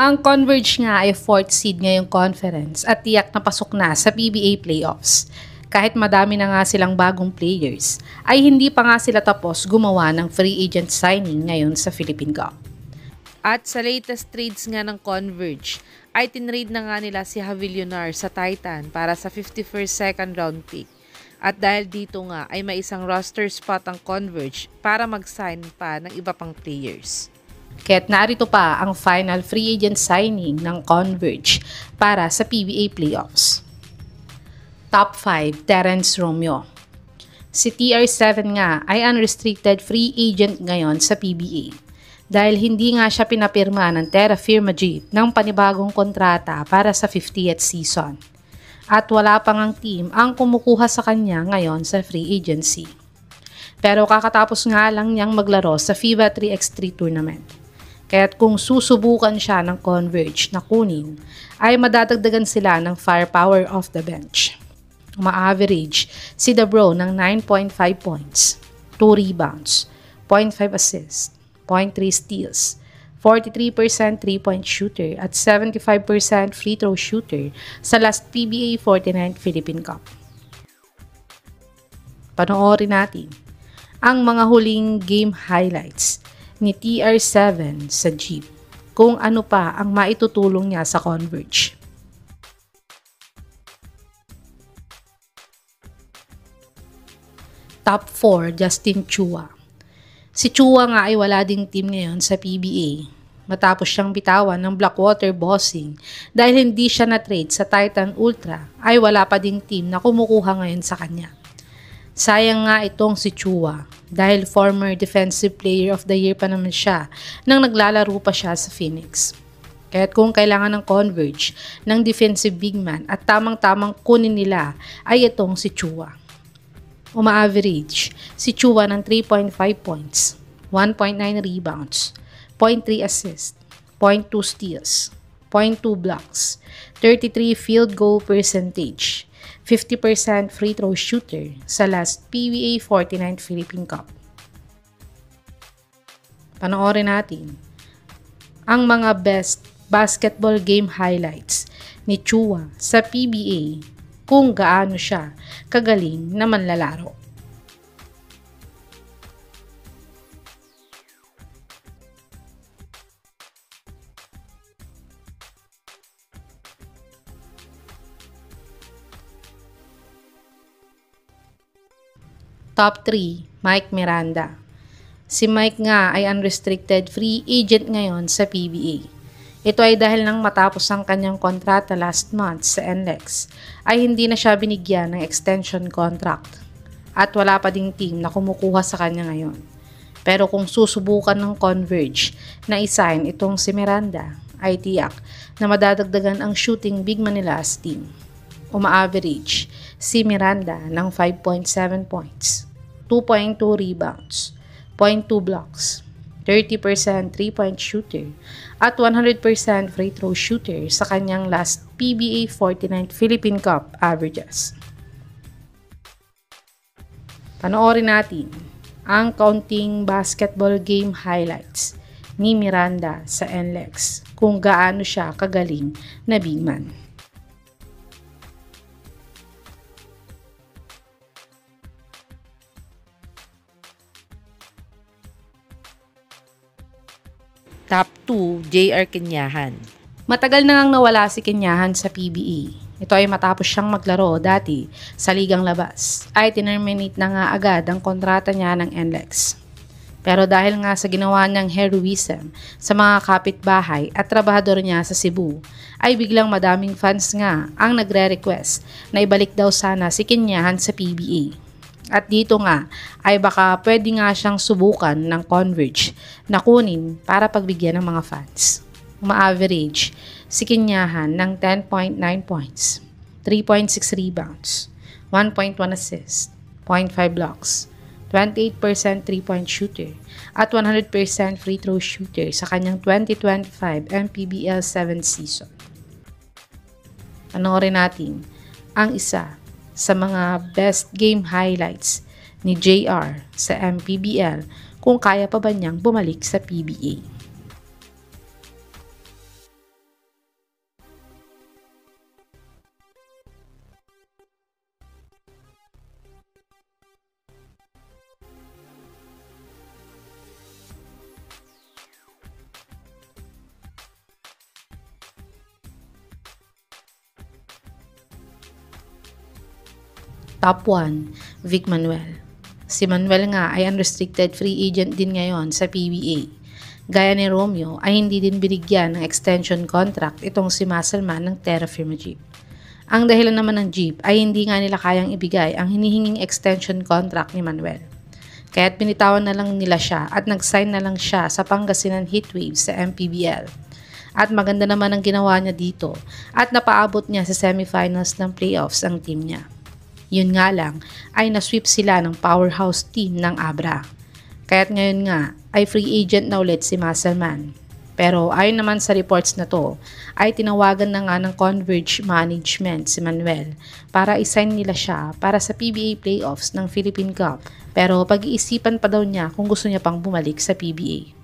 Ang Converge nga ay 4th seed ngayong conference at tiyak na pasok na sa PBA playoffs. Kahit madami na nga silang bagong players, ay hindi pa nga sila tapos gumawa ng free agent signing ngayon sa Philippine Cup. At sa latest trades nga ng Converge, ay tinrade na nga nila si Javillonar sa Titan para sa 51st second round pick. At dahil dito nga ay may isang roster spot ang Converge para mag-sign pa ng iba pang players. Kaya't narito pa ang final free agent signing ng Converge para sa PBA playoffs. Top 5, Terence Romeo. Si TR7 nga ay unrestricted free agent ngayon sa PBA dahil hindi nga siya pinapirma ng Terra Firma Jeep ng panibagong kontrata para sa 50th season. At wala pang ang team ang kumukuha sa kanya ngayon sa free agency. Pero kakatapos nga lang niyang maglaro sa FIBA 3x3 tournament. Kaya't kung susubukan siya ng Converge na kunin, ay madadagdagan sila ng firepower off the bench. Uma-average si The Bro ng 9.5 points, 2 rebounds, 0.5 assists, 0.3 steals, 43% 3-point shooter at 75% free throw shooter sa last PBA 49 Philippine Cup. Panoorin natin ang mga huling game highlights ni TR7 sa Jeep kung ano pa ang maitutulong niya sa Converge. Top 4, Justin Chua. Si Chua nga ay wala ding team ngayon sa PBA matapos siyang bitawan ng Blackwater Bossing dahil hindi siya na-trade sa Titan Ultra ay wala pa ding team na kumukuha ngayon sa kanya. Sayang nga itong si Chua dahil former Defensive Player of the Year pa naman siya nang naglalaro pa siya sa Phoenix. Kaya't kung kailangan ng Converge ng defensive big man at tamang-tamang kunin nila ay itong si Chua. Uma-average si Chua ng 3.5 points, 1.9 rebounds, 0.3 assists, 0.2 steals, 0.2 blocks, 33 field goal percentage, 50% free throw shooter sa last PBA 49 Philippine Cup. Panoorin natin ang mga best basketball game highlights ni Chua sa PBA kung gaano siya kagaling na manlalaro. Top 3, Mike Miranda. Si Mike nga ay unrestricted free agent ngayon sa PBA. Ito ay dahil nang matapos ang kanyang kontrata last month sa NLEX, ay hindi na siya binigyan ng extension contract at wala pa ding team na kumukuha sa kanya ngayon. Pero kung susubukan ng Converge na isign itong si Miranda, ay tiyak na madadagdagan ang shooting big man nila as team. Uma-average si Miranda ng 5.7 points, 2.2 rebounds, 0.2 blocks, 30% 3-point shooter, at 100% free throw shooter sa kanyang last PBA 49 Philippine Cup averages. Panoorin natin ang kaunting basketball game highlights ni Miranda sa NLEX kung gaano siya kagaling na big man. Top 2, JR Kenyahan. Matagal na ngang nawala si Kenyahan sa PBA. Ito ay matapos siyang maglaro dati sa ligang labas. Ay tinerminate na nga agad ang kontrata niya ng NLEX. Pero dahil nga sa ginawa niyang heroism sa mga kapitbahay at trabahador niya sa Cebu, ay biglang madaming fans nga ang nagre-request na ibalik daw sana si Kenyahan sa PBA. At dito nga ay baka pwede nga siyang subukan ng Converge na kunin para pagbigyan ng mga fans. Uma-average si Kenyahan ng 10.9 points, 3.6 rebounds, 1.1 assists, 0.5 blocks, 28% 3-point shooter, at 100% free throw shooter sa kanyang 2025 MPBL 7 season. Panoorin natin ang isa sa mga best game highlights ni JR sa MPBL kung kaya pa ba niyang bumalik sa PBA. Top 1, Vic Manuel. Si Manuel nga ay unrestricted free agent din ngayon sa PBA. Gaya ni Romeo ay hindi din binigyan ng extension contract itong si Musselman ng Terra Firma Jeep. Ang dahilan naman ng Jeep ay hindi nga nila kayang ibigay ang hinihinging extension contract ni Manuel. Kaya't binitawan na lang nila siya at nag-sign na lang siya sa Pangasinan Heatwaves sa MPBL. At maganda naman ang ginawa niya dito at napaabot niya sa semifinals ng playoffs ang team niya. Yun nga lang ay nasweep sila ng powerhouse team ng Abra. Kaya't ngayon nga ay free agent na ulit si Musselman. Pero ayon naman sa reports na to ay tinawagan na nga ng Converge Management si Manuel para isign nila siya para sa PBA playoffs ng Philippine Cup. Pero pag-iisipan pa daw niya kung gusto niya pang bumalik sa PBA.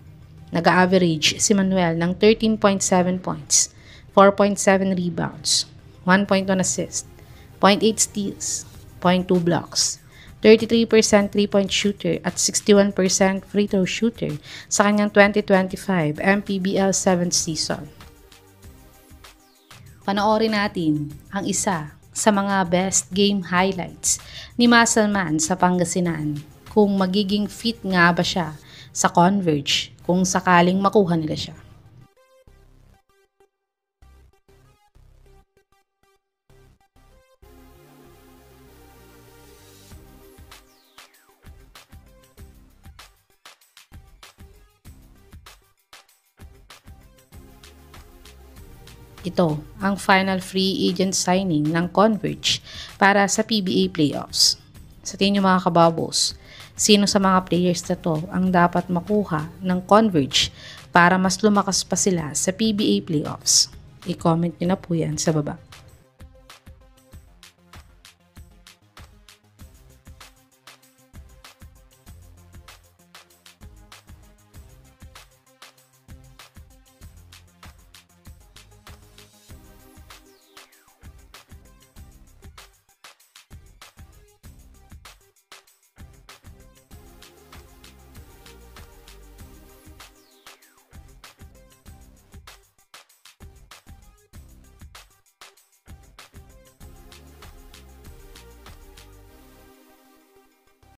Nag-average si Manuel ng 13.7 points, 4.7 rebounds, 1.1 assist, 0.8 steals, 0.2 blocks, 33% 3-point shooter at 61% free throw shooter sa kanyang 2025 MPBL 7th season. Panoorin natin ang isa sa mga best game highlights ni Musselman sa Pangasinan kung magiging fit nga ba siya sa Converge kung sakaling makuha nila siya. Ito ang final free agent signing ng Converge para sa PBA playoffs. Sa tingin nyo mga kababos, sino sa mga players na to ang dapat makuha ng Converge para mas lumakas pa sila sa PBA playoffs? I-comment nyo na po yan sa baba.